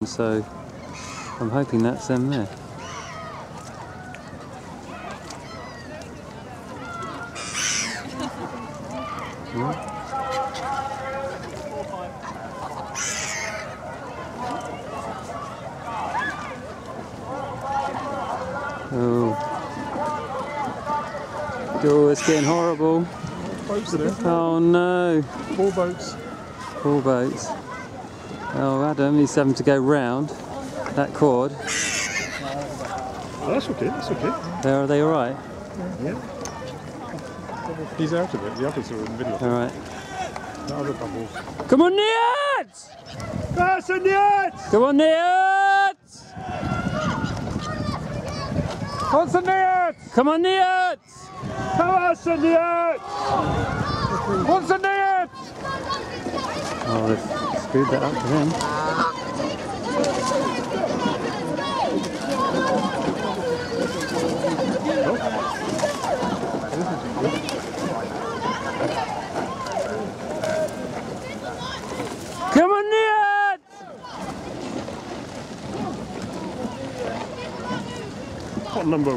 So I'm hoping that's them there. Oh, it's getting horrible. Boats there. Oh no. 4 boats. 4 boats. Oh, Adam, he's having to go round that cord. Oh, that's okay, that's okay. Are they alright? Yeah. He's out of it, the others are in the middle of it. Alright. The other bubbles. Come on, Neots! That's a Neots! Come on, Neots! What's a Neots? Come on, Neots! What's a Neots? What's a Neots? Oh, they've screwed that up for him. Come on, Neots! What number?